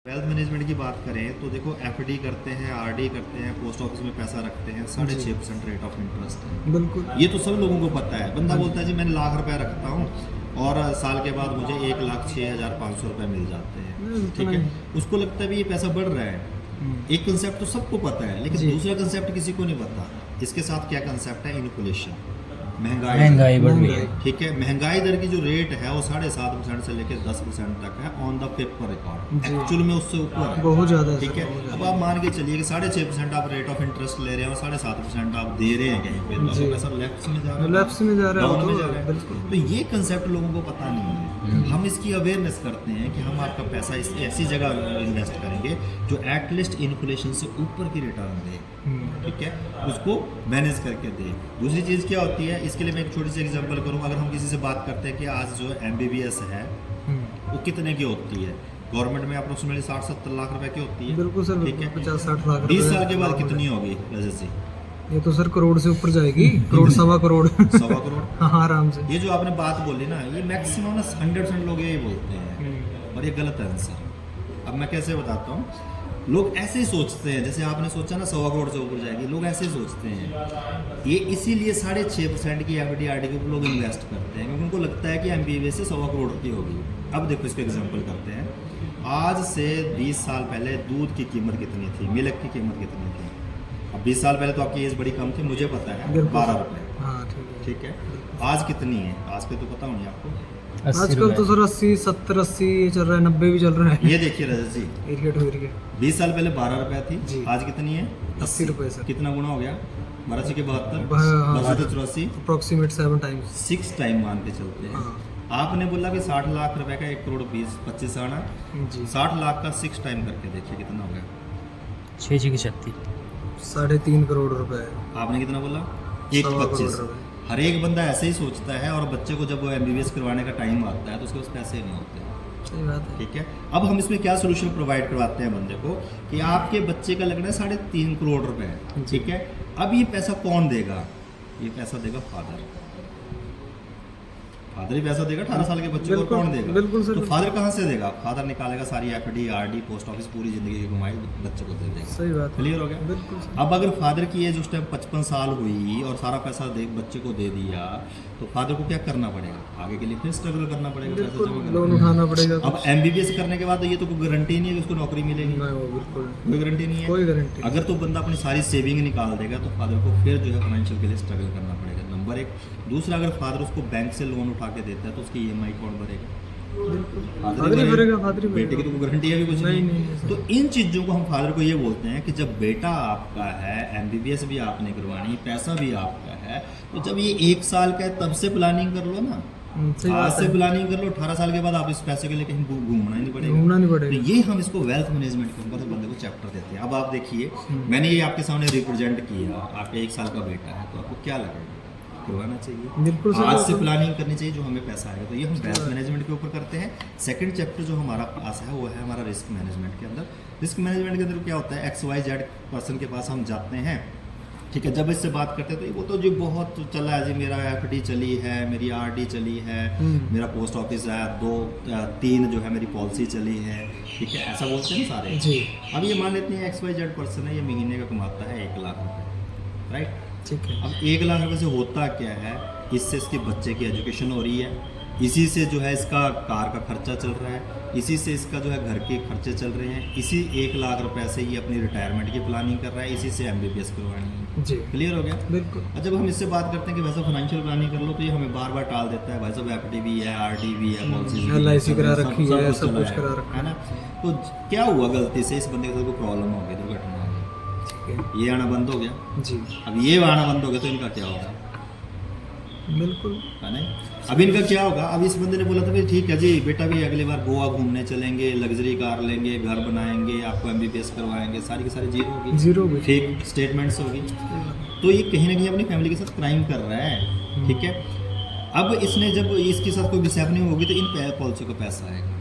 Wealth management की बात करें तो देखो एफडी करते हैं, आरडी करते हैं, पोस्ट ऑफिस में पैसा रखते हैं, 6.5% रेट ऑफ इंटरेस्ट है। बिल्कुल। ये तो सब लोगों को पता है। बंदा बोलता है जी मैंने ₹1,00,000 रखता हूँ और साल के बाद मुझे 1,06,500 रुपये मिल जाते हैं। ठीक है, उसको लगता है भी ये पैसा बढ़ रहा है। एक कंसेप्ट तो सबको पता है, लेकिन दूसरा कंसेप्ट किसी को नहीं पता। इसके साथ क्या कंसेप्ट है? इन्फ्लेशन, महंगाई बढ़ रही है। ठीक है, महंगाई दर की जो रेट है वो 7.5% से लेकर 10% तक है on the paper record. Actual में उससे ऊपर है, बहुत ज़्यादा है। ठीक है। अब आप मान के चलिए कि 6.5% आप रेट ऑफ इंटरेस्ट ले रहे हैं और 7.5% आप दे रहे हैं कहीं पे, तो आपका पैसा लेफ्ट में जा रहा है, लेफ्ट में जा रहा है, डाउन में जा रहा है। बिल्कुल। तो ये कंसेप्ट लोगों को पता नहीं है। हम इसकी अवेयरनेस करते हैं कि हम आपका पैसा इस ऐसी जगह इन्वेस्ट करेंगे जो एटलीस्ट इन्फ्लेशन से ऊपर की रिटर्न दे, ठीक है, उसको मैनेज करके दे। दूसरी चीज़ क्या होती है, इसके लिए मैं एक छोटी सी एग्जांपल करूँ। अगर हम किसी से बात करते हैं कि आज जो MBBS है वो कितने की होती है, गवर्नमेंट में अप्रोक्सीमेटली 60-70 लाख रुपए की होती है। बिल्कुल सर, ठीक है, 50-60 लाख 20 साल के बाद कितनी होगी रजत जी? ये तो सर करोड़ से ऊपर जाएगी, करोड़ सवा करोड़। 1.25 करोड़। हाँ, आराम से। ये जो आपने बात बोली ना, ये मैक्सिमम ना 100% लोग यही बोलते हैं और ये गलत आंसर। अब मैं कैसे बताता हूँ। लोग ऐसे ही सोचते हैं, जैसे आपने सोचा ना 1.25 करोड़ से ऊपर जाएगी, लोग ऐसे ही सोचते हैं। ये इसीलिए 6.5% की एफडी आरडी के ऊपर लोग इन्वेस्ट करते हैं, क्योंकि उनको लगता है कि MBBS से 1.25 करोड़ की होगी। अब देखो इसको एग्जांपल करते हैं। आज से 20 साल पहले दूध की कीमत कितनी थी, मिल्क की कीमत कितनी थी? अब 20 साल पहले तो आपकी एज बड़ी कम थी, मुझे पता है, 12 रुपये। हाँ, ठीक है, आज कितनी है? आज के तो पता होनी आपको। आजकल तो सर 80, 70, 80 चल रहा है, 90 भी चल रहा है। ये देखिए रजत जी, एरिया टू एरिया 20 साल पहले 12 रुपए थी, जी। आज कितनी है? 80 रुपए सर। कितना गुना हो गया? 12 से 72, हाँ, 12 से 84, अप्रोक्सीमेट 7 टाइम्स। 6 टाइम मान के चलते हैं। हाँ आपने बोला कि 60 लाख रुपए का 1 करोड़ 25 आना, जी। 60 लाख का 6 टाइम करके देखिए कितना हो गया। 6 3.5 करोड़ रुपए। आपने कितना बोला? 1.25 1.25। करोड़। हर एक बंदा ऐसे ही सोचता है, और बच्चे को जब वो MBBS करवाने का टाइम आता है तो उसके पास पैसे नहीं होते। सही बात है। ठीक है, अब हम इसमें क्या सोल्यूशन प्रोवाइड करवाते हैं बंदे को कि आपके बच्चे का लगना है 3.5 करोड़ रुपए, ठीक है। अब ये पैसा कौन देगा? ये पैसा देगा फादर। फादर ही पैसा देगा 18 साल के बच्चे को, कौन देगा? बिल्कुल सर। तो फादर कहाँ से देगा? फादर निकालेगा सारी एफडी आरडी पोस्ट ऑफिस पूरी जिंदगी की कमाई बच्चे को दे देगा। सही बात है। क्लियर हो गया? बिल्कुल सर। अब अगर फादर की एज उस टाइम 55 साल हुई और सारा पैसा बच्चे को दे दिया, तो फादर को क्या करना पड़ेगा? आगे के लिए फिर स्ट्रगल करना पड़ेगा, पैसा जमा करना लोन पड़ेगा। उठाना पड़ेगा। अब MBBS करने के बाद तो ये तो कोई गारंटी नहीं है कि उसको नौकरी मिलेगी, बिल्कुल कोई गारंटी नहीं है। कोई गारंटी। अगर तो बंदा अपनी सारी सेविंग निकाल देगा तो फादर को फिर जो है फाइनेंशियल के लिए स्ट्रगल करना पड़ेगा, नंबर 1। दूसरा, अगर फादर उसको बैंक से लोन उठा के देता है तो उसकी EMI कौन भरेगा? फादर ही भरेगा, फादर ही बेटे की तो कोई गारंटी है भी कुछ नहीं। तो इन चीज़ों को हम फादर को ये बोलते हैं कि जब बेटा आपका है, MBBS भी आपने करवानी, पैसा भी आपका है, तो जब ये 1 साल का है तब से प्लानिंग कर लो ना। आज से प्लानिंग कर लो, 18 साल के बाद आप इस पैसे के लिए कहीं घूमना ही नहीं पड़ेगा। घूमना नहीं पड़ेगा। तो ये हम इसको वेल्थ मैनेजमेंट के ऊपर बंदे को चैप्टर देते हैं। अब आप देखिए, मैंने ये आपके सामने रिप्रेजेंट किया, आपका 1 साल का बेटा है, तो आपको क्या लगेगा? करवाना चाहिए, बिल्कुल सर, आज से प्लानिंग करनी चाहिए जो हमें पैसा आएगा। तो ये हम वेल्थ मैनेजमेंट के ऊपर करते हैं। सेकंड चैप्टर जो हमारा पास है वो है हमारा रिस्क मैनेजमेंट के अंदर। रिस्क मैनेजमेंट के अंदर क्या होता है, XYZ पर्सन के पास हम जाते हैं, ठीक है। जब इससे बात करते हैं तो ये बोलते हैं जी बहुत चला है जी, मेरा FD चली है, मेरी RD चली है, मेरा पोस्ट ऑफिस है, 2-3 जो है मेरी पॉलिसी चली है, ठीक है, ऐसा बोलते हैं सारे जी। अब ये मान लेते हैं XYZ पर्सन है, ये महीने का कमाता है 1 लाख रुपये, राइट। ठीक है। अब 1 लाख रुपये से होता क्या है, इससे इसके बच्चे की एजुकेशन हो रही है, इसी से जो है इसका कार का खर्चा चल रहा है, इसी से इसका जो है घर के खर्चे चल रहे हैं, इसी 1 लाख रुपए से ये अपनी रिटायरमेंट की प्लानिंग कर रहा है, इसी से MBBS करवानी है। जी। क्लियर हो गया? बिल्कुल। और जब हम इससे बात करते हैं कि वैसा फाइनेंशियल प्लानिंग कर लो, तो ये हमें बार बार टाल देता है, भाई साहब FD भी है, RD भी है, पॉलिसीज LIC करा रखी है, सब कुछ करा रखा है ना। तो क्या हुआ गलती से, इस बंदे के साथ कोई प्रॉब्लम हो गई, दुर्घटना हो गई, ये आना बंद हो गया। जी। अब ये आना बंद हो गया तो इनका क्या होगा? बिल्कुल है ना। अब इनका क्या होगा? अब इस बंदे ने बोला था भाई ठीक है जी, बेटा भी अगली बार गोवा घूमने चलेंगे, लग्जरी कार लेंगे, घर बनाएंगे, आपको MBBS करवाएंगे, सारी की सारी जीरो होगी, जीरो होगी, फेक स्टेटमेंट्स होगी। तो ये कहीं ना कहीं अपनी फैमिली के साथ क्राइम कर रहा है, ठीक है। अब इसने जब इसके साथ कोई मिसहैपनिंग होगी तो इन पॉलिसी को पैसा आएगा।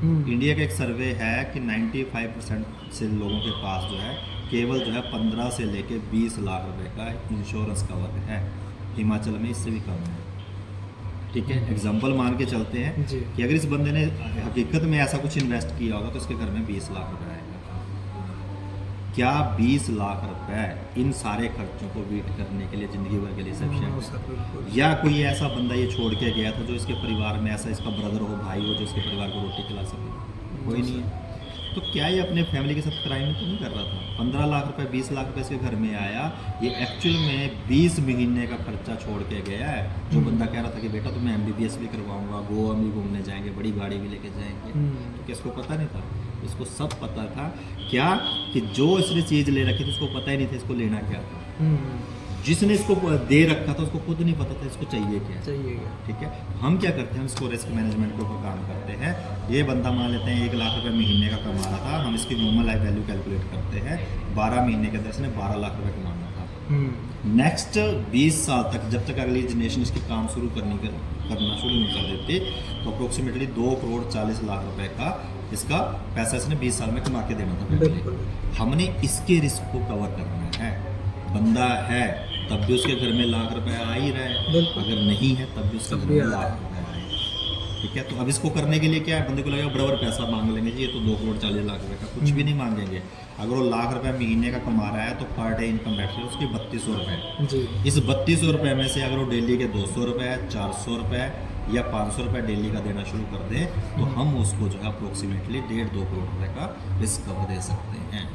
इंडिया का एक सर्वे है कि 95% से लोगों के पास जो है केवल जो है 15 से लेके 20 लाख रुपए का इंश्योरेंस कवर है। हिमाचल में इससे भी कम है। ठीक है, एग्जाम्पल मान के चलते हैं जी। कि अगर इस बंदे ने हकीकत में ऐसा कुछ इन्वेस्ट किया होगा तो इसके घर में 20 लाख रुपए आएगा। क्या 20 लाख रुपए इन सारे खर्चों को बीट करने के लिए ज़िंदगी भर के लिए नो सफिशिएंट सर, बिल्कुल। है? या कोई ऐसा बंदा ये छोड़ के गया था जो इसके परिवार में ऐसा इसका ब्रदर हो, भाई हो, जो इसके परिवार को रोटी खिला सके? कोई नहीं है। तो क्या ये अपने फैमिली के साथ क्राइम तो नहीं कर रहा था? 15 लाख रुपए 20 लाख रुपए इसके घर में आया, ये एक्चुअल में 20 महीने का खर्चा छोड़ के गया है। जो बंदा कह रहा था कि बेटा तुम्हें MBBS भी करवाऊंगा, गोवा भी घूमने जाएंगे, बड़ी गाड़ी भी लेके जाएंगे, तो किसको पता नहीं था? इसको सब पता था। क्या कि जो इसने चीज़ ले रखी थी उसको पता ही नहीं था इसको लेना क्या था। जिसने इसको दे रखा था उसको खुद नहीं पता था इसको चाहिए क्या। चाहिए क्या? ठीक है, हम क्या करते हैं, हम इसको रिस्क मैनेजमेंट के ऊपर काम करते हैं। ये बंदा मान लेते हैं 1 लाख रुपए महीने का कमा रहा था, हम इसकी नॉर्मल लाइफ वैल्यू कैलकुलेट करते हैं, 12 महीने के अंदर इसने 12 लाख रुपए कमाना था। नेक्स्ट 20 साल तक, जब तक अगली जनरेशन इसकी काम करना शुरू नहीं कर देती, तो अप्रोक्सीमेटली 2 करोड़ 40 लाख रुपए का इसका पैसा इसने 20 साल में कमा के देना था। बिल्कुल। हमने इसके रिस्क को कवर करना है। बंदा है तब भी उसके घर में लाख रुपए आ ही रहा है, बिल्कुल। अगर नहीं है तब भी उसके घर में लाख रुपए आए। ठीक है, तो अब इसको करने के लिए क्या है, बंदे को लगेगा बराबर पैसा मांग लेंगे जी, ये तो 2 करोड़ 40 लाख रुपए का, कुछ भी नहीं मांगेंगे। अगर वो लाख रुपए महीने का कमा रहा है तो पर डे इनकम बैठ है उसकी 3200 रुपये। जी। इस 3200 रुपये में से अगर वो डेली के 200 रुपये, 400 रुपये या 500 रुपये डेली का देना शुरू कर दें, तो हम उसको जो है अप्रोक्सीमेटली 1.5-2 करोड़ रुपये का रिस्क कवर दे सकते हैं।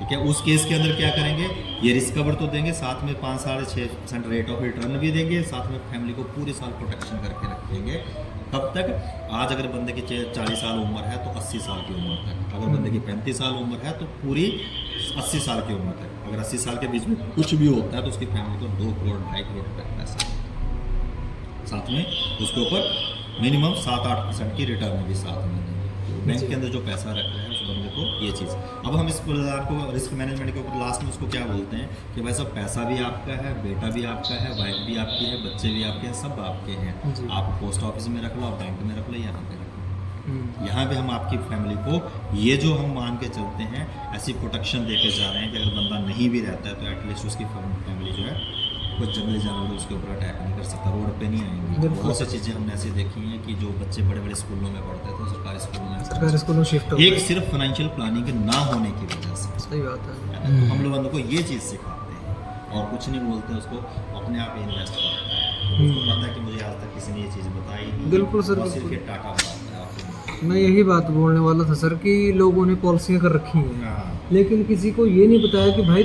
ठीक है, उस केस के अंदर क्या करेंगे, ये रिस्क कवर तो देंगे, साथ में 5-6.5% रेट ऑफ रिटर्न भी देंगे, साथ में फैमिली को पूरे साल प्रोटेक्शन करके रखेंगे। कब तक? आज अगर बंदे की 40 साल उम्र है तो 80 साल की उम्र तक, अगर बंदे की 35 साल उम्र है तो पूरी 80 साल की उम्र तक। अगर 80 साल के बीच में कुछ भी होता है तो उसकी फैमिली को 2 करोड़ 2.5 करोड़ रुपये का पैसा, साथ में उसके ऊपर मिनिमम 7-8% की रिटर्न भी साथ में देंगे। बैंक के अंदर जो पैसा रख रहा है उस बंदे को ये चीज़। अब हम इस को रिस्क मैनेजमेंट के ऊपर लास्ट में उसको क्या बोलते हैं कि भाई सब पैसा भी आपका है, बेटा भी आपका है, वाइफ भी आपकी है, बच्चे भी आपके हैं, सब आपके हैं। जी। आप पोस्ट ऑफिस में रख लो, आप बैंक में रख लो, यहाँ पे रख लो। यहाँ पे हम आपकी फैमिली को ये जो हम मान के चलते हैं ऐसी प्रोटेक्शन दे के जा रहे हैं कि अगर बंदा नहीं भी रहता है तो एटलीस्ट उसकी फैमिली जो है कुछ जंगली जानवर उसके ऊपर अटैक नहीं कर सकता, रोड पे नहीं आएंगे। बहुत सी चीज़ें हमने ऐसी देखी हैं कि जो बच्चे बड़े बड़े स्कूलों में पढ़ते थे, सरकारी स्कूलों में शिफ्ट हो एक सिर्फ फाइनेंशियल प्लानिंग ना होने की वजह से। सही बात है। तो हम लोग बंदों को ये चीज़ सिखाते हैं और कुछ नहीं बोलते, उसको अपने आप इन्वेस्ट करता है। उसको पता है कि मुझे आज तक किसी ने ये चीज़ बताई नहीं। बिल्कुल सर, और सिर्फ बिल्कुल। ये टाटा बताता है आपको। मैं यही बात बोलने वाला था सर कि लोगों ने पॉलिसियाँ कर रखी हैं, हाँ। लेकिन किसी को ये नहीं बताया कि भाई